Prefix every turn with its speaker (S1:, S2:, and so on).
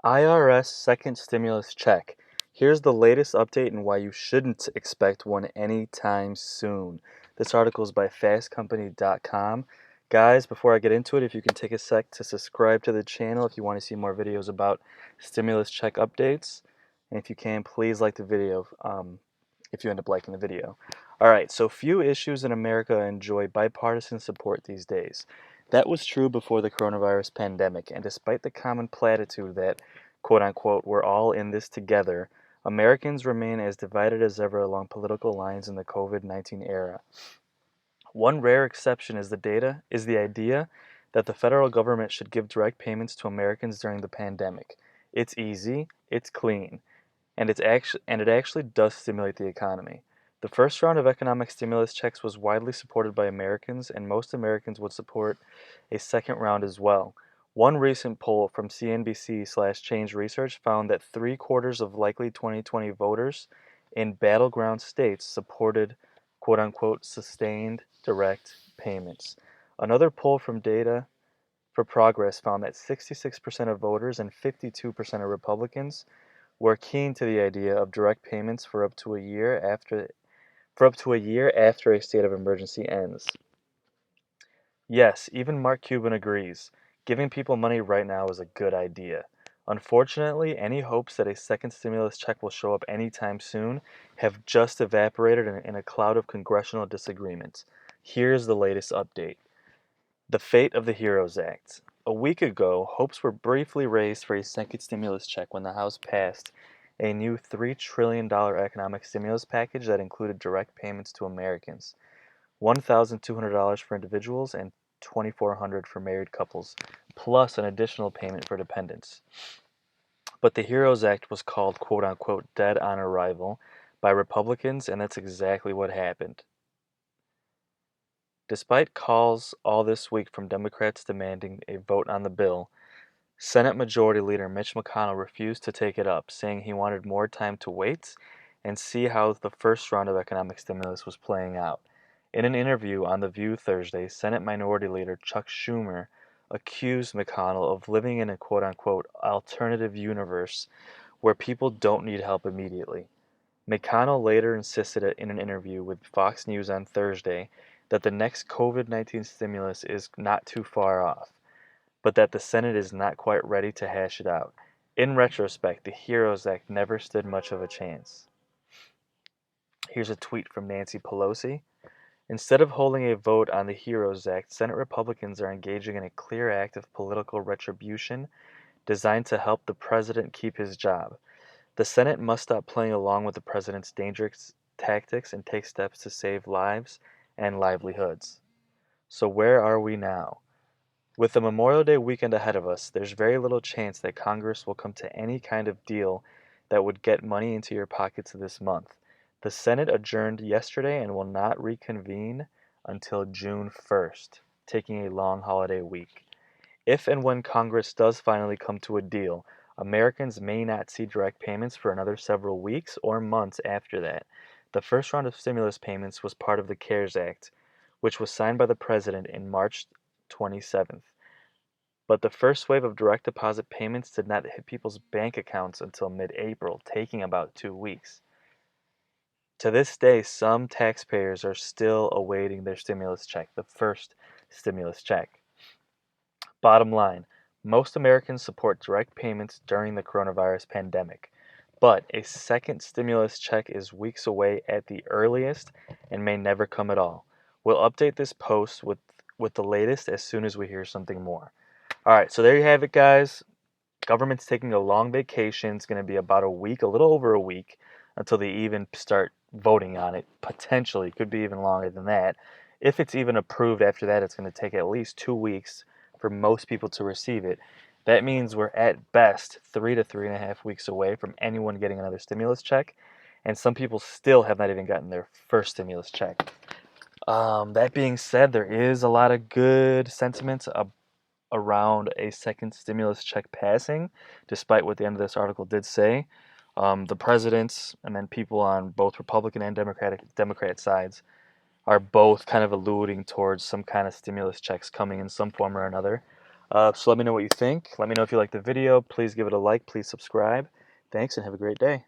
S1: IRS second stimulus check. Here's the latest update and why you shouldn't expect one anytime soon. This article is by fastcompany.com. Guys, before I get into it, if you can take a sec to subscribe to the channel if you want to see more videos about stimulus check updates. And if you can, please like the video if you end up liking the video. Alright, so few issues in America enjoy bipartisan support these days. That was true before the coronavirus pandemic, and despite the common platitude that, quote unquote, we're all in this together, Americans remain as divided as ever along political lines in the COVID-19 era. One rare exception is the idea that the federal government should give direct payments to Americans during the pandemic. It's easy, it's clean, and it actually does stimulate the economy. The first round of economic stimulus checks was widely supported by Americans, and most Americans would support a second round as well. One recent poll from CNBC/Change Research found that three-quarters of likely 2020 voters in battleground states supported quote unquote sustained direct payments. Another poll from Data for Progress found that 66% of voters and 52% of Republicans were keen to the idea of direct payments for up to a year after a state of emergency ends. Yes, even Mark Cuban agrees. Giving people money right now is a good idea. Unfortunately, any hopes that a second stimulus check will show up anytime soon have just evaporated in a cloud of congressional disagreement. Here's the latest update. The fate of the HEROES Act. A week ago, hopes were briefly raised for a second stimulus check when the House passed a new $3 trillion economic stimulus package that included direct payments to Americans, $1,200 for individuals and $2,400 for married couples, plus an additional payment for dependents. But the HEROES Act was called quote unquote dead on arrival by Republicans, and that's exactly what happened. Despite calls all this week from Democrats demanding a vote on the bill, Senate Majority Leader Mitch McConnell refused to take it up, saying he wanted more time to wait and see how the first round of economic stimulus was playing out. In an interview on The View Thursday, Senate Minority Leader Chuck Schumer accused McConnell of living in a quote-unquote alternative universe where people don't need help immediately. McConnell later insisted in an interview with Fox News on Thursday that the next COVID-19 stimulus is not too far off, but that the Senate is not quite ready to hash it out. In retrospect, the HEROES Act never stood much of a chance. Here's a tweet from Nancy Pelosi. Instead of holding a vote on the HEROES Act, Senate Republicans are engaging in a clear act of political retribution designed to help the president keep his job. The Senate must stop playing along with the president's dangerous tactics and take steps to save lives and livelihoods. So where are we now? With the Memorial Day weekend ahead of us, there's very little chance that Congress will come to any kind of deal that would get money into your pockets this month. The Senate adjourned yesterday and will not reconvene until June 1st, taking a long holiday week. If and when Congress does finally come to a deal, Americans may not see direct payments for another several weeks or months after that. The first round of stimulus payments was part of the CARES Act, which was signed by the President in March 27th. But the first wave of direct deposit payments did not hit people's bank accounts until mid-April, taking about 2 weeks. To this day, some taxpayers are still awaiting their stimulus check, the first stimulus check. Bottom line, most Americans support direct payments during the coronavirus pandemic, but a second stimulus check is weeks away at the earliest and may never come at all. We'll update this post with the latest as soon as we hear something more. All right, so there you have it, guys. Government's taking a long vacation. It's going to be about a week, a little over a week, until they even start voting on it. Potentially, could be even longer than that. If it's even approved after that, it's going to take at least 2 weeks for most people to receive it. That means we're at best 3 to 3.5 weeks away from anyone getting another stimulus check, and some people still have not even gotten their first stimulus check. That being said, there is a lot of good sentiment around a second stimulus check passing, despite what the end of this article did say. The presidents and then people on both Republican and Democrat sides are both kind of alluding towards some kind of stimulus checks coming in some form or another. So let me know what you think. Let me know if you like the video. Please give it a like. Please subscribe. Thanks and have a great day.